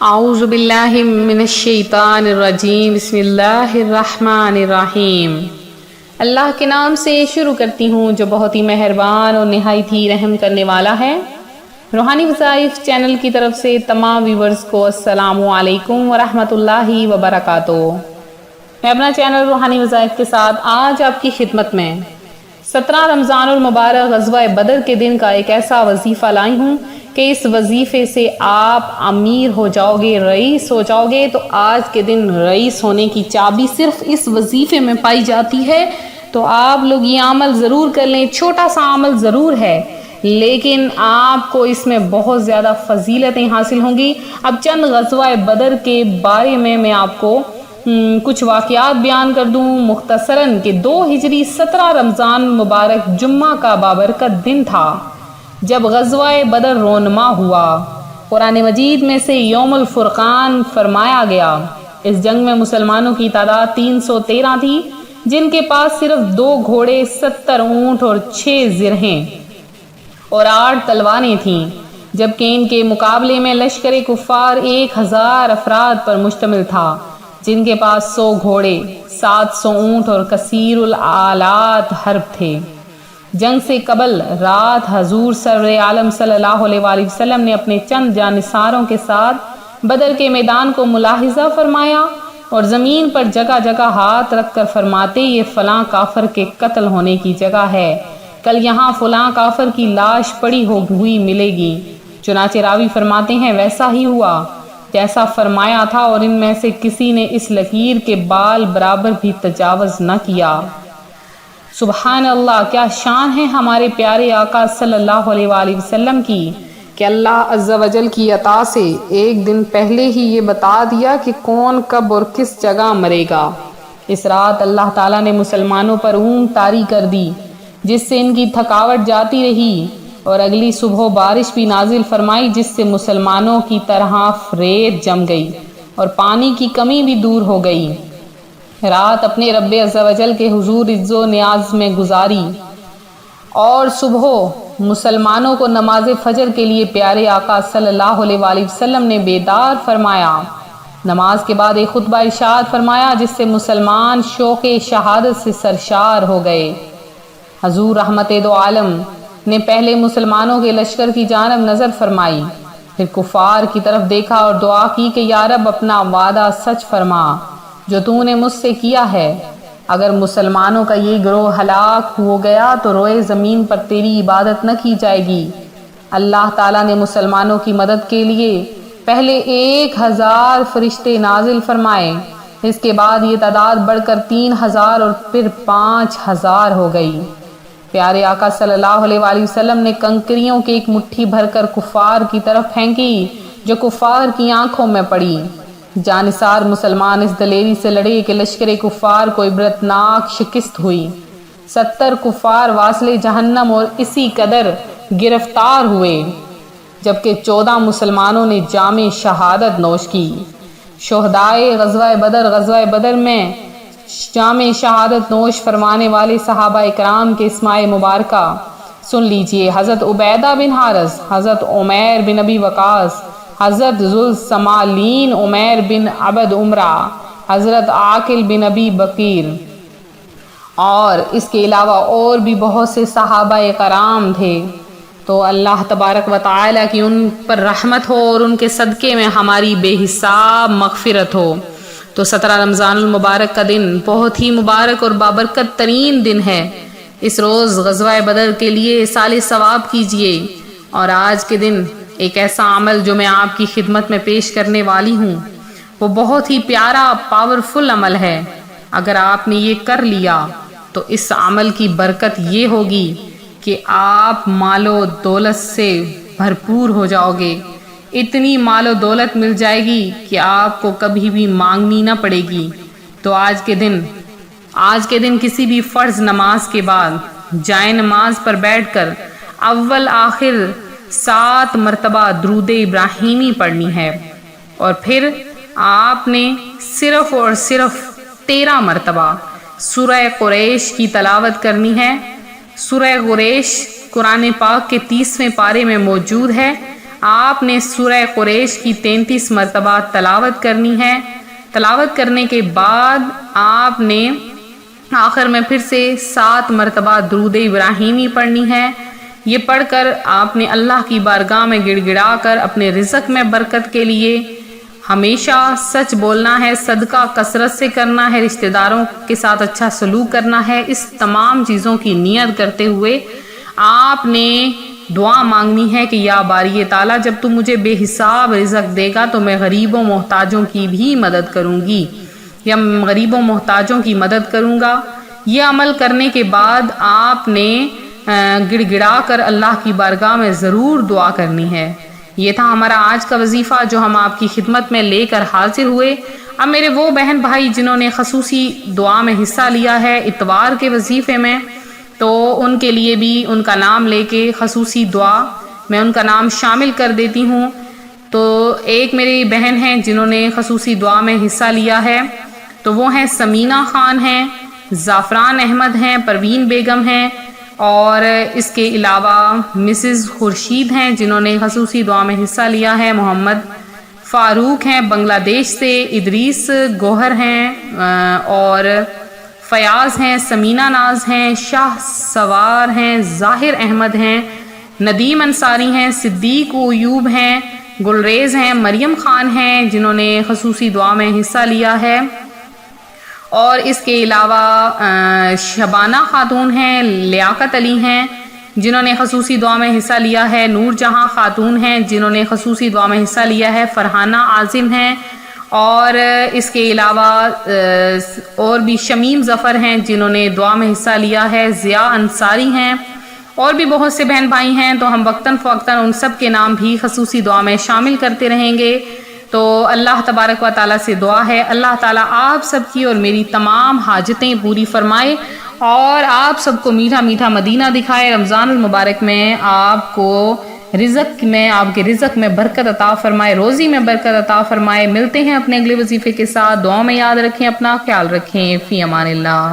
اعوذ باللہ من الشیطان الرجیم بسم اللہ الرحمن الرحیم۔ اللہ کے نام سے شروع کرتی ہوں جو بہت ہی مہربان اور نہایت ہی رحم کرنے والا ہے۔ روحانی وظائف چینل کی طرف سے تمام ویورز کو السلام علیکم ورحمۃ اللہ وبرکاتہ۔ میں اپنا چینل روحانی وظائف کے ساتھ آج آپ کی خدمت میں 17 رمضان المبارک غزوہ بدر کے دن کا ایک ایسا وظیفہ لائی ہوں کہ اس وظیفے سے آپ امیر ہو جاؤ گے، رئیس ہو جاؤ گے۔ تو آج کے دن رئیس ہونے کی چابی صرف اس وظیفے میں پائی جاتی ہے، تو آپ لوگ یہ عمل ضرور کر لیں۔ چھوٹا سا عمل ضرور ہے لیکن آپ کو اس میں بہت زیادہ فضیلتیں حاصل ہوں گی۔ اب چند غزوہ بدر کے بارے میں آپ کو کچھ واقعات بیان کر دوں مختصراً کہ 2 ہجری 17 رمضان مبارک جمعہ کا بابرکت دن تھا جب غزوہ بدر رونما ہوا۔ قرآن مجید میں سے یوم الفرقان فرمایا گیا۔ اس جنگ میں مسلمانوں کی تعداد 313 تھی، جن کے پاس صرف 2 گھوڑے، 70 اونٹ اور 6 زرہیں اور 8 تلواریں تھیں، جبکہ ان کے مقابلے میں لشکر کفار 1000 افراد پر مشتمل تھا، جن کے پاس 100 گھوڑے، 700 اونٹ اور کثیر الآلات حرب تھے۔ جنگ سے قبل رات حضور سرور عالم صلی اللہ علیہ وآلہ وسلم نے اپنے چند جانثاروں کے ساتھ بدر کے میدان کو ملاحظہ فرمایا اور زمین پر جگہ جگہ ہاتھ رکھ کر فرماتے، یہ فلاں کافر کے قتل ہونے کی جگہ ہے، کل یہاں فلاں کافر کی لاش پڑی ہوئی ملے گی۔ چنانچہ راوی فرماتے ہیں ویسا ہی ہوا جیسا فرمایا تھا، اور ان میں سے کسی نے اس لکیر کے بال برابر بھی تجاوز نہ کیا۔ سبحان اللہ، کیا شان ہے ہمارے پیارے آقا صلی اللہ علیہ وآلہ وسلم کی کہ اللہ عز و جل کی عطا سے ایک دن پہلے ہی یہ بتا دیا کہ کون کب اور کس جگہ مرے گا۔ اس رات اللہ تعالیٰ نے مسلمانوں پر اونگ طاری کر دی، جس سے ان کی تھکاوٹ جاتی رہی، اور اگلی صبح بارش بھی نازل فرمائی، جس سے مسلمانوں کی طرح ریت جم گئی اور پانی کی کمی بھی دور ہو گئی۔ رات اپنے رب عز و جل کے حضور عز و نیاز میں گزاری، اور صبح مسلمانوں کو نماز فجر کے لیے پیارے آقا صلی اللہ علیہ وآلہ وسلم نے بیدار فرمایا۔ نماز کے بعد ایک خطبہ ارشاد فرمایا، جس سے مسلمان شوق شہادت سے سرشار ہو گئے۔ حضور رحمت دو عالم نے پہلے مسلمانوں کے لشکر کی جانب نظر فرمائی، پھر کفار کی طرف دیکھا اور دعا کی کہ یا رب اپنا وعدہ سچ فرما جو تو نے مجھ سے کیا ہے۔ اگر مسلمانوں کا یہ گروہ ہلاک ہو گیا تو روئے زمین پر تیری عبادت نہ کی جائے گی۔ اللہ تعالیٰ نے مسلمانوں کی مدد کے لیے پہلے 1000 فرشتے نازل فرمائے، اس کے بعد یہ تعداد بڑھ کر 3000 اور پھر 5000 ہو گئی۔ پیارے آقا صلی اللہ علیہ وآلہ وسلم نے کنکریوں کی ایک مٹھی بھر کر کفار کی طرف پھینکی، جو کفار کی آنکھوں میں پڑی۔ جانثار مسلمان اس دلیری سے لڑے کہ لشکر کفار کو عبرتناک شکست ہوئی۔ 70 کفار واصل جہنم اور اسی قدر گرفتار ہوئے، جبکہ 14 مسلمانوں نے جام شہادت نوش کی۔ شہدائے غزوہ بدر میں جام شہادت نوش فرمانے والے صحابہ اکرام کے اسماء مبارکہ سن لیجئے۔ حضرت عبیدہ بن حارث، حضرت عمیر بن ابی وقاص، حضرت ذوالسمالین عمیر بن عبد عمرہ، حضرت عاقل بن ابی بکیر، اور اس کے علاوہ اور بھی بہت سے صحابہ کرام تھے۔ تو اللہ تبارک و تعالیٰ کی ان پر رحمت ہو اور ان کے صدقے میں ہماری بے حساب مغفرت ہو۔ تو 17 رمضان المبارک کا دن بہت ہی مبارک اور بابرکت ترین دن ہے۔ اس روز غزوہ بدر کے لیے سال ثواب کیجیے، اور آج کے دن ایک ایسا عمل جو میں آپ کی خدمت میں پیش کرنے والی ہوں وہ بہت ہی پیارا پاورفل عمل ہے۔ اگر آپ نے یہ کر لیا تو اس عمل کی برکت یہ ہوگی کہ آپ مال و دولت سے بھرپور ہو جاؤ گے۔ اتنی مال و دولت مل جائے گی کہ آپ کو کبھی بھی مانگنی نہ پڑے گی۔ تو آج کے دن کسی بھی فرض نماز کے بعد جائے نماز پر بیٹھ کر اول آخر 7 مرتبہ درود ابراہیمی پڑھنی ہے، اور پھر آپ نے صرف اور صرف 13 مرتبہ سورہ قریش کی تلاوت کرنی ہے۔ سورہ قریش قرآن پاک کے 30ویں پارے میں موجود ہے۔ آپ نے سورہ قریش کی 33 مرتبہ تلاوت کرنی ہے۔ تلاوت کرنے کے بعد آپ نے آخر میں پھر سے 7 مرتبہ درود ابراہیمی پڑھنی ہے۔ یہ پڑھ کر آپ نے اللہ کی بارگاہ میں گڑ گڑا کر اپنے رزق میں برکت کے لیے ہمیشہ سچ بولنا ہے، صدقہ کثرت سے کرنا ہے، رشتہ داروں کے ساتھ اچھا سلوک کرنا ہے۔ اس تمام چیزوں کی نیت کرتے ہوئے آپ نے دعا مانگنی ہے کہ یا باری تعالیٰ، جب تم مجھے بے حساب رزق دے گا تو میں غریبوں محتاجوں کی بھی مدد کروں گی، یا غریبوں محتاجوں کی مدد کروں گا۔ یہ عمل کرنے کے بعد آپ نے گڑ گڑا کر اللہ کی بارگاہ میں ضرور دعا کرنی ہے۔ یہ تھا ہمارا آج کا وظیفہ جو ہم آپ کی خدمت میں لے کر حاضر ہوئے۔ اب میرے وہ بہن بھائی جنہوں نے خصوصی دعا میں حصہ لیا ہے اتوار کے وظیفے میں، تو ان کے لیے بھی ان کا نام لے کے خصوصی دعا میں ان کا نام شامل کر دیتی ہوں۔ تو ایک میری بہن ہیں جنہوں نے خصوصی دعا میں حصہ لیا ہے، تو وہ ہیں سمینہ خان ہیں، زعفران احمد ہیں، پروین بیگم ہیں، اور اس کے علاوہ مسز خورشید ہیں جنہوں نے خصوصی دعا میں حصہ لیا ہے، محمد فاروق ہیں بنگلہ دیش سے، ادریس گوہر ہیں، اور فیاض ہیں، سمینہ ناز ہیں، شاہ سوار ہیں، ظاہر احمد ہیں، ندیم انصاری ہیں، صدیق ایوب ہیں، گلریز ہیں، مریم خان ہیں جنہوں نے خصوصی دعا میں حصہ لیا ہے، اور اس کے علاوہ شبانہ خاتون ہیں، لیاقت علی ہیں جنہوں نے خصوصی دعا میں حصہ لیا ہے، نور جہاں خاتون ہیں جنہوں نے خصوصی دعا میں حصہ لیا ہے، فرحانہ عازم ہیں، اور اس کے علاوہ اور بھی شمیم ظفر ہیں جنہوں نے دعا میں حصہ لیا ہے، ضیاء انصاری ہیں، اور بھی بہت سے بہن بھائی ہیں۔ تو ہم وقتاً فوقتاً ان سب کے نام بھی خصوصی دعا میں شامل کرتے رہیں گے۔ تو اللہ تبارک و تعالیٰ سے دعا ہے اللہ تعالیٰ آپ سب کی اور میری تمام حاجتیں پوری فرمائے، اور آپ سب کو میٹھا میٹھا مدینہ دکھائے، رمضان المبارک میں آپ کو رزق میں، آپ کے رزق میں برکت عطا فرمائے، روزی میں برکت عطا فرمائے۔ ملتے ہیں اپنے اگلے وظیفے کے ساتھ، دعاؤں میں یاد رکھیں، اپنا خیال رکھیں، فی امان اللہ۔